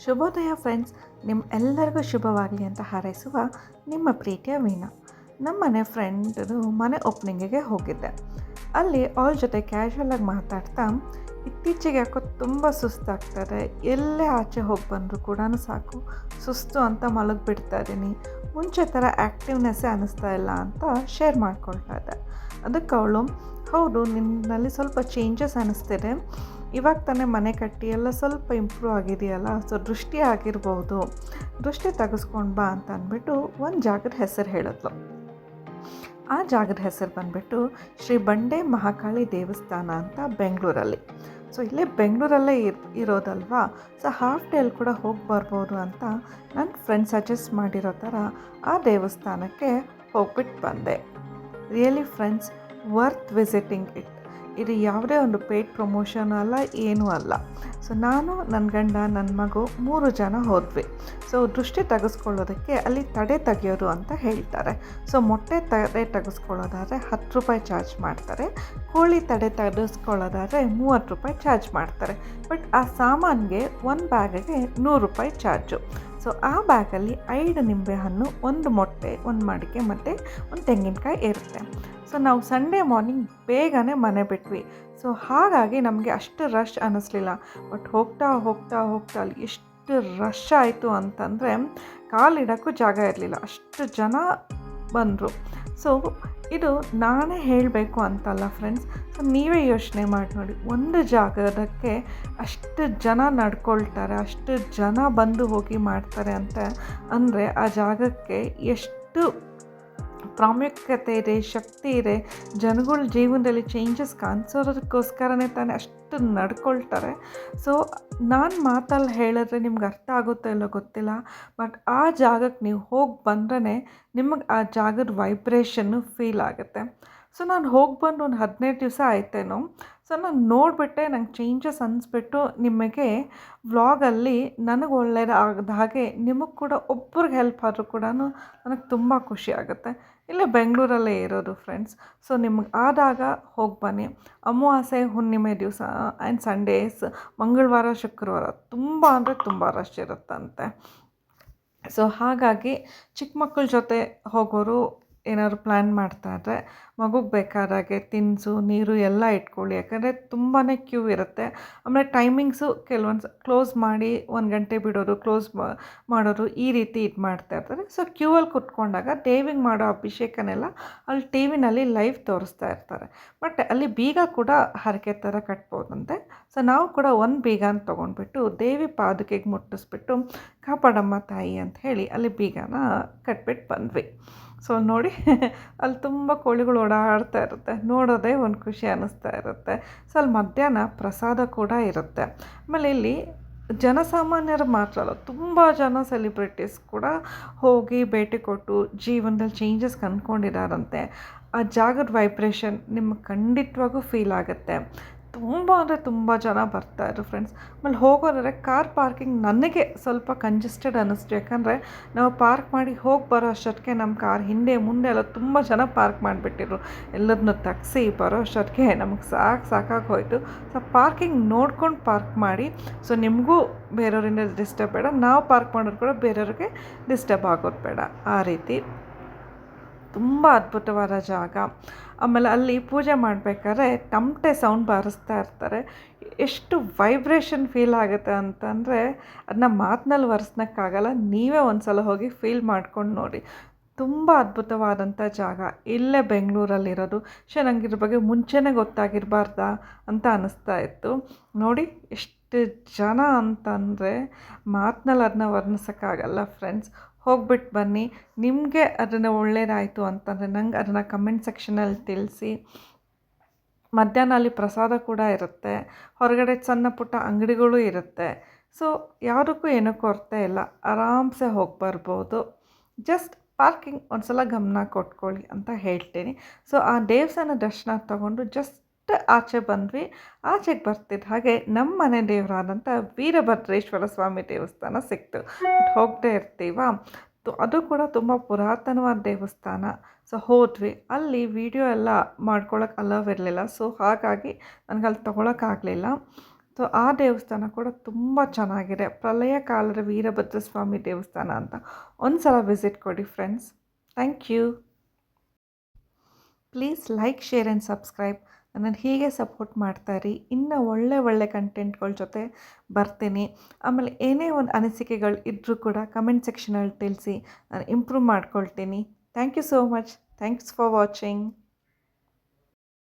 ಶುಭೋದಯ ಫ್ರೆಂಡ್ಸ್, ನಿಮ್ಮ ಎಲ್ಲರಿಗೂ ಶುಭವಾಗಲಿ ಅಂತ ಹಾರೈಸುವ ನಿಮ್ಮ ಪ್ರೀತಿಯ ವೀಣಾ. ನಮ್ಮನೆ ಫ್ರೆಂಡದು ಮನೆ ಓಪನಿಂಗಿಗೆ ಹೋಗಿದ್ದೆ. ಅಲ್ಲಿ ಅವ್ರ ಜೊತೆ ಕ್ಯಾಶುವಲಾಗಿ ಮಾತಾಡ್ತಾ, ಇತ್ತೀಚೆಗೆ ಯಾಕೋ ತುಂಬ ಸುಸ್ತಾಗ್ತಾರೆ, ಎಲ್ಲೇ ಆಚೆ ಹೋಗಿ ಬಂದರೂ ಕೂಡ ಸಾಕು ಸುಸ್ತು ಅಂತ ಮಲಗಿಬಿಡ್ತಾ ಇದ್ದೀನಿ, ಮುಂಚೆ ಥರ ಆ್ಯಕ್ಟಿವ್ನೆಸ್ಸೇ ಅನ್ನಿಸ್ತಾ ಇಲ್ಲ ಅಂತ ಶೇರ್ ಮಾಡ್ಕೊಳ್ತಾ ಇದ್ದೆ. ಅದಕ್ಕೆ ಅವಳು, ಹೌದು ನಿನ್ನಲ್ಲಿ ಸ್ವಲ್ಪ ಚೇಂಜಸ್ ಅನ್ನಿಸ್ತಿದೆ, ಇವಾಗ ತಾನೇ ಮನೆ ಕಟ್ಟಿ ಎಲ್ಲ ಸ್ವಲ್ಪ ಇಂಪ್ರೂವ್ ಆಗಿದೆಯಲ್ಲ, ಸೊ ದೃಷ್ಟಿ ಆಗಿರ್ಬೋದು, ದೃಷ್ಟಿ ತೆಗೆಸ್ಕೊಂಡು ಬಾ ಅಂತ ಅಂದ್ಬಿಟ್ಟು ಒಂದು ಜಾಗದ ಹೆಸರು ಹೇಳಿದ್ಲು. ಆ ಜಾಗದ ಹೆಸರು ಬಂದುಬಿಟ್ಟು ಶ್ರೀ ಬಂಡೆ ಮಹಾಕಾಳಿ ದೇವಸ್ಥಾನ ಅಂತ ಬೆಂಗಳೂರಲ್ಲಿ. ಸೊ ಇಲ್ಲೇ ಬೆಂಗಳೂರಲ್ಲೇ ಇರೋದಲ್ವಾ, ಸೊ ಹಾಫ್ ಡೇಲಿ ಕೂಡ ಹೋಗಿ ಬರ್ಬೋದು ಅಂತ ನನ್ನ ಫ್ರೆಂಡ್ ಸಜೆಸ್ಟ್ ಮಾಡಿರೋ ಥರ ಆ ದೇವಸ್ಥಾನಕ್ಕೆ ಹೋಗ್ಬಿಟ್ಟು ಬಂದೆ. Really friends, worth visiting it. ಇದು ಯಾವುದೇ ಒಂದು ಪೇಯ್ಡ್ ಪ್ರಮೋಷನ್ ಅಲ್ಲ, ಏನೂ ಅಲ್ಲ. ಸೊ ನಾನು, ನನ್ನ ಗಂಡ, ನನ್ನ ಮಗು 3 ಜನ ಹೋದ್ವಿ. ಸೊ ದೃಷ್ಟಿ ತೆಗೆಸ್ಕೊಳ್ಳೋದಕ್ಕೆ ಅಲ್ಲಿ ತಡೆ ತೆಗೆಯೋದು ಅಂತ ಹೇಳ್ತಾರೆ. ಸೊ ಮೊಟ್ಟೆ ತಡೆ ತೆಗೆಸ್ಕೊಳ್ಳೋದಾದರೆ 10 ರೂಪಾಯಿ ಚಾರ್ಜ್ ಮಾಡ್ತಾರೆ, ಕೋಳಿ ತಡೆ ತೆಗೆಸ್ಕೊಳ್ಳೋದಾದರೆ 30 ರೂಪಾಯಿ ಚಾರ್ಜ್ ಮಾಡ್ತಾರೆ. ಬಟ್ ಆ ಸಾಮಾನಿಗೆ ಒಂದು ಬ್ಯಾಗಿಗೆ 100 ರೂಪಾಯಿ ಚಾರ್ಜು. ಸೊ ಆ ಬ್ಯಾಗಲ್ಲಿ 5 ನಿಂಬೆಹಣ್ಣು, 1 ಮೊಟ್ಟೆ, 1 ಮಡಿಕೆ ಮತ್ತು 1 ತೆಂಗಿನಕಾಯಿ ಇರುತ್ತೆ. ಸೊ ನಾವು ಸಂಡೇ ಮಾರ್ನಿಂಗ್ ಬೇಗನೆ ಮನೆ ಬಿಟ್ವಿ. ಸೊ ಹಾಗಾಗಿ ನಮಗೆ ಅಷ್ಟು ರಶ್ ಅನ್ನಿಸ್ಲಿಲ್ಲ. ಬಟ್ ಹೋಗ್ತಾ ಹೋಗ್ತಾ ಹೋಗ್ತಾ ಅಲ್ಲಿ ಎಷ್ಟು ರಶ್ ಆಯಿತು ಅಂತಂದರೆ ಕಾಲಿಡೋಕ್ಕೂ ಜಾಗ ಇರಲಿಲ್ಲ, ಅಷ್ಟು ಜನ ಬಂದರು. ಸೊ ಇದು ನಾನೇ ಹೇಳಬೇಕು ಅಂತಲ್ಲ ಫ್ರೆಂಡ್ಸ್, ಸೊ ನೀವೇ ಯೋಚನೆ ಮಾಡಿ ನೋಡಿ, ಒಂದು ಜಾಗಕ್ಕೆ ಅಷ್ಟು ಜನ ನಡ್ಕೊಳ್ತಾರೆ, ಅಷ್ಟು ಜನ ಬಂದು ಹೋಗಿ ಮಾಡ್ತಾರೆ ಅಂತ ಅಂದರೆ ಆ ಜಾಗಕ್ಕೆ ಎಷ್ಟು ಪ್ರಾಮುಖ್ಯತೆ ಇದೆ, ಶಕ್ತಿ ಇದೆ, ಜನಗಳ ಜೀವನದಲ್ಲಿ ಚೇಂಜಸ್ ಕಾಣಿಸೋದಕ್ಕೋಸ್ಕರನೇ ತಾನೇ ಅಷ್ಟು ನಡ್ಕೊಳ್ತಾರೆ. ಸೊ ನಾನು ಮಾತಲ್ಲಿ ಹೇಳಿದ್ರೆ ನಿಮ್ಗೆ ಅರ್ಥ ಆಗುತ್ತೋ ಇಲ್ಲೋ ಗೊತ್ತಿಲ್ಲ, ಬಟ್ ಆ ಜಾಗಕ್ಕೆ ನೀವು ಹೋಗಿ ಬಂದ್ರೆ ನಿಮಗೆ ಆ ಜಾಗದ ವೈಬ್ರೇಷನ್ನು ಫೀಲ್ ಆಗುತ್ತೆ. ಸೊ ನಾನು ಹೋಗಿ ಬಂದು ಒಂದು 15 ದಿವಸ ಆಯ್ತೇನೋ. ಸೊ ನಾನು ನೋಡಿಬಿಟ್ಟೆ, ನಂಗೆ ಚೇಂಜಸ್ ಅನ್ನಿಸ್ಬಿಟ್ಟು ನಿಮಗೆ ವ್ಲಾಗಲ್ಲಿ ನನಗೆ ಒಳ್ಳೆಯದಾಗದ ಹಾಗೆ ನಿಮಗೆ ಕೂಡ ಒಬ್ರಿಗೆ ಹೆಲ್ಪ್ ಆದರೂ ಕೂಡ ನನಗೆ ತುಂಬ ಖುಷಿ ಆಗುತ್ತೆ. ಇಲ್ಲೇ ಬೆಂಗಳೂರಲ್ಲೇ ಇರೋದು ಫ್ರೆಂಡ್ಸ್. ಸೊ ನಿಮಗೆ ಆದಾಗ ಹೋಗಿ ಬನ್ನಿ. ಅಮಾವಾಸ್ಯೆ, ಹುಣ್ಣಿಮೆ ದಿವಸ ಆ್ಯಂಡ್ ಸಂಡೇಸ್, ಮಂಗಳವಾರ, ಶುಕ್ರವಾರ ತುಂಬ ಅಂದರೆ ತುಂಬ ರಶ್ ಇರುತ್ತಂತೆ. ಸೊ ಹಾಗಾಗಿ ಚಿಕ್ಕ ಮಕ್ಕಳ ಜೊತೆ ಹೋಗೋರು ಏನಾದ್ರು ಪ್ಲ್ಯಾನ್ ಮಾಡ್ತಾಯಿದ್ರೆ ಮಗುಗೆ ಬೇಕಾದಾಗೆ ತಿನಿಸು, ನೀರು ಎಲ್ಲ ಇಟ್ಕೊಳ್ಳಿ, ಯಾಕಂದರೆ ತುಂಬಾ ಕ್ಯೂ ಇರುತ್ತೆ. ಆಮೇಲೆ ಟೈಮಿಂಗ್ಸು ಕೆಲವೊಂದು ಕ್ಲೋಸ್ ಮಾಡಿ 1 ಗಂಟೆ ಬಿಡೋದು, ಕ್ಲೋಸ್ ಮಾಡೋದು, ಈ ರೀತಿ ಇದು ಮಾಡ್ತಾಯಿರ್ತಾರೆ. ಸೊ ಕ್ಯೂವಲ್ಲಿ ಕುತ್ಕೊಂಡಾಗ ದೇವಿಗೆ ಮಾಡೋ ಅಭಿಷೇಕನೆಲ್ಲ ಅಲ್ಲಿ ಟಿ ವಿನಲ್ಲಿ ಲೈವ್ ತೋರಿಸ್ತಾ ಇರ್ತಾರೆ. ಬಟ್ ಅಲ್ಲಿ ಬೀಗ ಕೂಡ ಹರಕೆ ಥರ ಕಟ್ಬೋದಂತೆ. ಸೊ ನಾವು ಕೂಡ ಒಂದು ಬೀಗನ ತೊಗೊಂಡ್ಬಿಟ್ಟು ದೇವಿ ಪಾದುಕೆಗೆ ಮುಟ್ಟಿಸ್ಬಿಟ್ಟು ಕಾಪಾಡಮ್ಮ ತಾಯಿ ಅಂತ ಹೇಳಿ ಅಲ್ಲಿ ಬೀಗನ ಕಟ್ಬಿಟ್ಟು ಬಂದ್ವಿ. ಸೊ ನೋಡಿ, ಅಲ್ಲಿ ತುಂಬ ಕೋಳಿಗಳು ಓಡಾಡ್ತಾ ಇರುತ್ತೆ, ನೋಡೋದೇ ಒಂದು ಖುಷಿ ಅನ್ನಿಸ್ತಾ ಇರುತ್ತೆ. ಸೊ ಅಲ್ಲಿ ಮಧ್ಯಾಹ್ನ ಪ್ರಸಾದ ಕೂಡ ಇರುತ್ತೆ. ಆಮೇಲೆ ಇಲ್ಲಿ ಜನಸಾಮಾನ್ಯರು ಮಾತ್ರ ಅಲ್ಲ, ತುಂಬ ಜನ ಸೆಲಿಬ್ರಿಟೀಸ್ ಕೂಡ ಹೋಗಿ ಭೇಟಿ ಕೊಟ್ಟು ಜೀವನದಲ್ಲಿ ಚೇಂಜಸ್ ಕಂಡ್ಕೊಂಡಿದ್ದಾರಂತೆ. ಆ ಜಾಗದ ವೈಬ್ರೇಷನ್ ನಿಮಗೆ ಖಂಡಿತವಾಗೂ ಫೀಲ್ ಆಗುತ್ತೆ. ತುಂಬ ಅಂದರೆ ತುಂಬ ಜನ ಬರ್ತಾಯಿದ್ರು ಫ್ರೆಂಡ್ಸ್. ಆಮೇಲೆ ಹೋಗೋದಾದ್ರೆ ಕಾರ್ ಪಾರ್ಕಿಂಗ್ ನನಗೆ ಸ್ವಲ್ಪ ಕಂಜೆಸ್ಟೆಡ್ ಅನ್ನಿಸ್ತು, ಯಾಕಂದರೆ ನಾವು ಪಾರ್ಕ್ ಮಾಡಿ ಹೋಗಿ ಬರೋ ಅಷ್ಟೊತ್ತಿಗೆ ನಮ್ಮ ಕಾರ್ ಹಿಂದೆ ಮುಂದೆ ಎಲ್ಲ ತುಂಬ ಜನ ಪಾರ್ಕ್ ಮಾಡಿಬಿಟ್ಟಿದ್ರು. ಎಲ್ಲದನ್ನೂ ತೆಗ್ಸಿ ಬರೋ ಅಷ್ಟೊತ್ತಿಗೆ ನಮಗೆ ಸಾಕಾಗಿ ಹೋಯಿತು. ಸೊ ಪಾರ್ಕಿಂಗ್ ನೋಡ್ಕೊಂಡು ಪಾರ್ಕ್ ಮಾಡಿ. ಸೊ ನಿಮಗೂ ಬೇರೆಯವರಿಂದ ಡಿಸ್ಟರ್ಬ್ ಬೇಡ, ನಾವು ಪಾರ್ಕ್ ಮಾಡೋದು ಕೂಡ ಬೇರೆಯವ್ರಿಗೆ ಡಿಸ್ಟರ್ಬ್ ಆಗೋದು ಬೇಡ, ಆ ರೀತಿ ತುಂಬ ಅದ್ಭುತವಾದ ಜಾಗ. ಆಮೇಲೆ ಅಲ್ಲಿ ಪೂಜೆ ಮಾಡಬೇಕಾದ್ರೆ ತಮಟೆ ಸೌಂಡ್ ಬಾರಿಸ್ತಾ ಇರ್ತಾರೆ. ಎಷ್ಟು ವೈಬ್ರೇಷನ್ ಫೀಲ್ ಆಗುತ್ತೆ ಅಂತಂದರೆ ಅದನ್ನ ಮಾತಿನಲ್ಲಿ ವರ್ಣಿಸೋಕ್ಕಾಗಲ್ಲ. ನೀವೇ ಒಂದು ಸಲ ಹೋಗಿ ಫೀಲ್ ಮಾಡ್ಕೊಂಡು ನೋಡಿ. ತುಂಬ ಅದ್ಭುತವಾದಂಥ ಜಾಗ, ಇಲ್ಲೇ ಬೆಂಗಳೂರಲ್ಲಿರೋದು. ನನಗೆ ಇದ್ರ ಬಗ್ಗೆ ಮುಂಚೆನೇ ಗೊತ್ತಾಗಿರಬಾರ್ದಾ ಅಂತ ಅನ್ನಿಸ್ತಾ ಇತ್ತು. ನೋಡಿ ಎಷ್ಟು ಜನ ಅಂತಂದರೆ ಮಾತಿನಲ್ಲಿ ಅದನ್ನ ವರ್ಣಿಸೋಕ್ಕಾಗಲ್ಲ ಫ್ರೆಂಡ್ಸ್. ಹೋಗ್ಬಿಟ್ಟು ಬನ್ನಿ. ನಿಮಗೆ ಅದನ್ನು ಒಳ್ಳೆಯದಾಯಿತು ಅಂತಂದರೆ ನಂಗೆ ಅದನ್ನು ಕಮೆಂಟ್ ಸೆಕ್ಷನಲ್ಲಿ ತಿಳಿಸಿ. ಮಧ್ಯಾಹ್ನ ಅಲ್ಲಿ ಪ್ರಸಾದ ಕೂಡ ಇರುತ್ತೆ, ಹೊರಗಡೆ ಸಣ್ಣ ಪುಟ್ಟ ಅಂಗಡಿಗಳು ಇರುತ್ತೆ. ಸೊ ಯಾವುದಕ್ಕೂ ಏನೂ ಕೊರತೆ ಇಲ್ಲ, ಆರಾಮ್ಸೆ ಹೋಗಿ ಬರ್ಬೋದು. ಜಸ್ಟ್ ಪಾರ್ಕಿಂಗ್ ಒಂದು ಸಲ ಗಮನ ಕೊಟ್ಕೊಳ್ಳಿ ಅಂತ ಹೇಳ್ತೀನಿ. ಸೊ ಆ ದೇವಸ್ಥಾನ ದರ್ಶನ ತಗೊಂಡು ಜಸ್ಟ್ ಆಚೆ ಬಂದ್ವಿ. ಆಚೆಗೆ ಬರ್ತಿದ್ದ ಹಾಗೆ ನಮ್ಮ ಮನೆ ದೇವರಾದಂಥ ವೀರಭದ್ರೇಶ್ವರ ಸ್ವಾಮಿ ದೇವಸ್ಥಾನ ಸಿಕ್ತು. ಹೋಗ್ತಾ ಇರ್ತೀವ, ಅದು ಕೂಡ ತುಂಬ ಪುರಾತನವಾದ ದೇವಸ್ಥಾನ. ಸೊ ಹೋದ್ವಿ, ಅಲ್ಲಿ ವಿಡಿಯೋ ಎಲ್ಲ ಮಾಡ್ಕೊಳ್ಳೋಕೆ ಅಲವ್ ಇರಲಿಲ್ಲ. ಸೊ ಹಾಗಾಗಿ ನನಗೆ ಅಲ್ಲಿ ತೊಗೊಳಕ್ಕಾಗಲಿಲ್ಲ. ಸೊ ಆ ದೇವಸ್ಥಾನ ಕೂಡ ತುಂಬ ಚೆನ್ನಾಗಿದೆ. ಪ್ರಳಯ ಕಾಲದ ವೀರಭದ್ರ ಸ್ವಾಮಿ ದೇವಸ್ಥಾನ ಅಂತ. ಒಂದು ಸಲ ವಿಸಿಟ್ ಕೊಡಿ friends. Thank you. Please like, share and subscribe. ನನ್ನನ್ನು ಹೀಗೆ ಸಪೋರ್ಟ್ ಮಾಡ್ತಾಯಿರಿ. ಇನ್ನೂ ಒಳ್ಳೆ ಕಂಟೆಂಟ್ಗಳ ಜೊತೆ ಬರ್ತೀನಿ. ಆಮೇಲೆ ಏನೇ ಒಂದು ಅನಿಸಿಕೆಗಳು ಇದ್ದರೂ ಕೂಡ ಕಮೆಂಟ್ ಸೆಕ್ಷನಲ್ಲಿ ತಿಳಿಸಿ, ನಾನು ಇಂಪ್ರೂವ್ ಮಾಡ್ಕೊಳ್ತೀನಿ. Thank you so much. Thanks for watching.